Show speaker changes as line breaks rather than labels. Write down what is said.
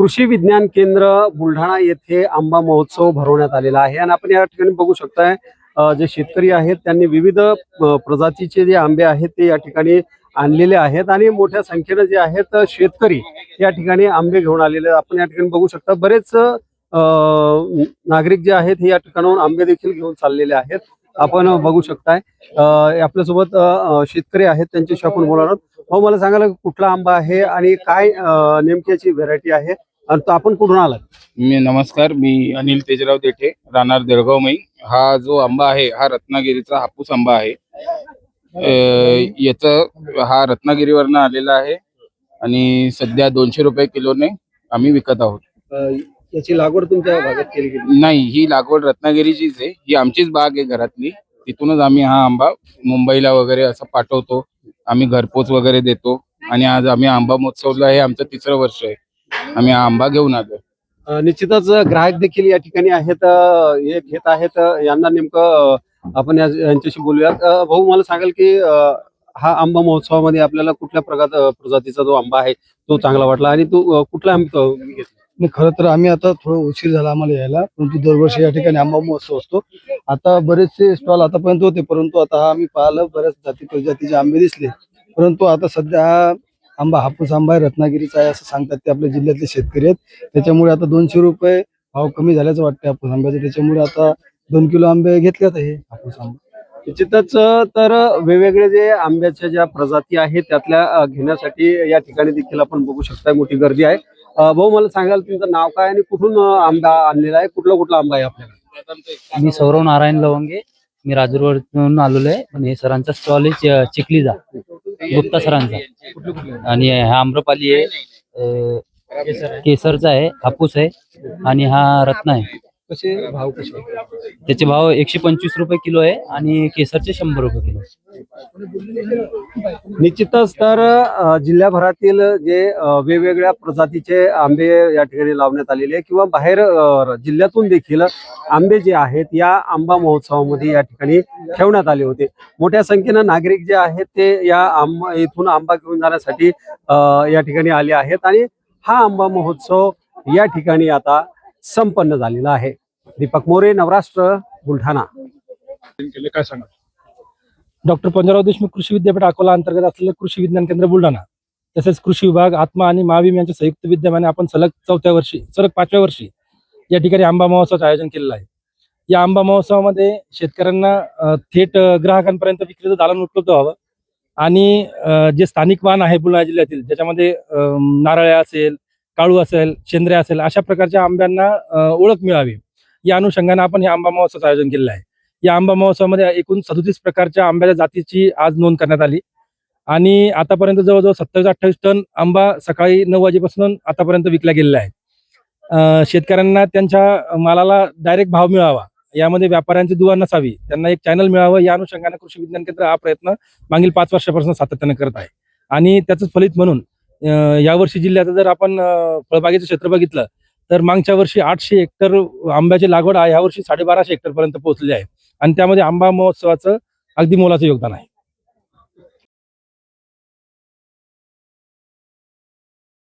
कृषी विज्ञान केंद्र बुलढाणा येथे आंबा महोत्सव भरवण्यात आलेला आहे आणि आपण या ठिकाणी बघू शकताय जे शेतकरी आहेत त्यांनी विविध प्रजातीचे जे आंबे आहेत ते या ठिकाणी आणलेले आहेत आणि मोठ्या संख्येने जे आहेत शेतकरी या ठिकाणी आंबे घेऊन आलेले आपण या ठिकाणी बघू शकता। बरेच नागरिक जे आहेत हे या ठिकाणाहून आंबे देखील घेऊन चाललेले आहेत। आपण बघू शकताय आपल्यासोबत शेतकरी आहेत त्यांच्याशी आपण बोलणार आहोत। हो, मला सांगायला कुठला आंबा आहे आणि काय नेमक्याची व्हरायटी आहे आणि तो आपण कुठून आलात?
नमस्कार, मी अनिल तेजराव देठे, राहणार देरगावमई। हा जो आंबा आहे हा रत्नागिरीचा हापूस आंबा आहे। हा रत्नागिरीवरनं आलेला आहे आणि सध्या 200 रुपये किलोने आम्ही विकत आहोत।
याची लागवड तुमच्या भागात केली गेली?
नाही, ही लागवड रत्नागिरीचीच आहे। ही आमचीच बाग आहे घरातली। तिथूनच आम्ही हा आंबा मुंबईला वगैरे असं पाठवतो। आम्ही घरपोच वगैरे देतो आणि आज आम्ही आंबा महोत्सवला हे आमचं 3रं वर्ष आहे। आम्ही हा आंबा घेऊन आलो।
निश्चितच ग्राहक देखील या ठिकाणी आहेत, हे घेत आहेत। यांना नेमकं आपण यांच्याशी बोलूयात। भाऊ, मला सांगाल की हा आंबा महोत्सवामध्ये आपल्याला कुठल्या प्रजातीचा जो आंबा आहे तो चांगला वाटला आणि तो कुठला आंबा घेतला?
नाही, खरं तर आम्ही आता थोडं उशीर झाला आम्हाला यायला, परंतु दरवर्षी या ठिकाणी आंबा महोत्सव असतो। आता बरेचसे स्टॉल आतापर्यंत होते, परंतु आता हा आम्ही पाहिलं बऱ्याच जाती प्रजातीचे आंबे दिसले। परंतु आता सध्या हा आंबा हापूस आंबा आहे, रत्नागिरीचा आहे असं सांगतात ते आपल्या जिल्ह्यातले शेतकरी आहेत। त्याच्यामुळे आता 200 रुपये भाव कमी झाल्याचं वाटतं हापूस आंब्याचं। त्याच्यामुळे आता 2 किलो आंबे घेतलेत हे हापूस आंबा।
निश्चितच तर वेगवेगळे जे आंब्याच्या ज्या प्रजाती आहेत त्यातल्या घेण्यासाठी या ठिकाणी देखील आपण बघू शकता मोठी गर्दी आहे। भाऊ, मला सांगाल तुमचं नाव काय आणि कुठून आंबा आणलेला आहे? कुठला आंबा आहे आपल्याकडे?
मी सौरव नारायण लवंगे, मी राजूरवरून आलेलो आहे। पण हे सरांचा स्टॉल आहे चिखलीचा, गुप्ता सरांचा। आणि हा आम्रपाली आहे, केसरचा आहे, हापूस आहे आणि हा रत्न आहे।
कसे भाव कसे?
त्याचे भाव 125 रुपये किलो आहे आणि केसरचे 100 रुपये किलो।
निश्चितच तर जिल्ह्याभरातील जे वेगवेगळ्या प्रजातीचे आंबे या ठिकाणी लावण्यात आलेले आहे किंवा बाहेर जिल्ह्यातून देखील आंबे जे आहेत या आंबा महोत्सवामध्ये या ठिकाणी ठेवण्यात आले होते। मोठ्या संख्येनं नागरिक जे आहेत ते या इथून आंबा घेऊन जाण्यासाठी या ठिकाणी आले आहेत आणि हा आंबा महोत्सव या ठिकाणी आता संपन्न झालेला आहे। दीपक मोरे, नवराष्ट्र, बुलढाणा।
काय सांगा? डॉक्टर पंजाबराव देशमुख कृषी विद्यापीठ अकोला अंतर्गत असलेले कृषी विज्ञान केंद्र बुलढाणा तसेच कृषी विभाग, आत्मा आणि महाविम यांच्या संयुक्त विद्यमाने आपण सलग 5व्या वर्षी या ठिकाणी आंबा महोत्सवाचं आयोजन केलेलं आहे। या आंबा महोत्सवामध्ये शेतकऱ्यांना थेट ग्राहकांपर्यंत विक्रीचं दालन उपलब्ध व्हावं आणि जे स्थानिक वाण आहे बुलढाणा जिल्ह्यातील, ज्याच्यामध्ये नारळ्या असेल, काळू असेल, शेंद्र्या असेल, अशा प्रकारच्या आंब्यांना ओळख मिळावी या अनुषंगाने आपण हे आंबा महोत्सवाचं आयोजन केलेलं आहे। या आंबा महोत्सवामध्ये एकूण 37 प्रकारच्या आंब्याच्या जातीची आज नोंद करण्यात आली आणि आतापर्यंत जवळजवळ 27-28 टन आंबा सकाळी 9 वाजेपासून आतापर्यंत विकला गेलेला आहे। शेतकऱ्यांना त्यांच्या मालाला डायरेक्ट भाव मिळावा, यामध्ये व्यापाऱ्यांची दुवा नसावी, त्यांना एक चॅनल मिळावं या अनुषंगाने कृषी विज्ञान केंद्र हा प्रयत्न मागील 5 वर्षापासून सातत्याने करत आहे। आणि त्याचंच फलित म्हणून यावर्षी जिल्ह्याचं जर आपण फळबागेचं क्षेत्र बघितलं तर मागच्या वर्षी 800 हेक्टर आंब्याची लागवड आहे, यावर्षी 1250 हेक्टर पर्यंत पोहोचलेली आहे आणि त्यामध्ये आंबा महोत्सवाचं अगदी मोलाचं योगदान आहे।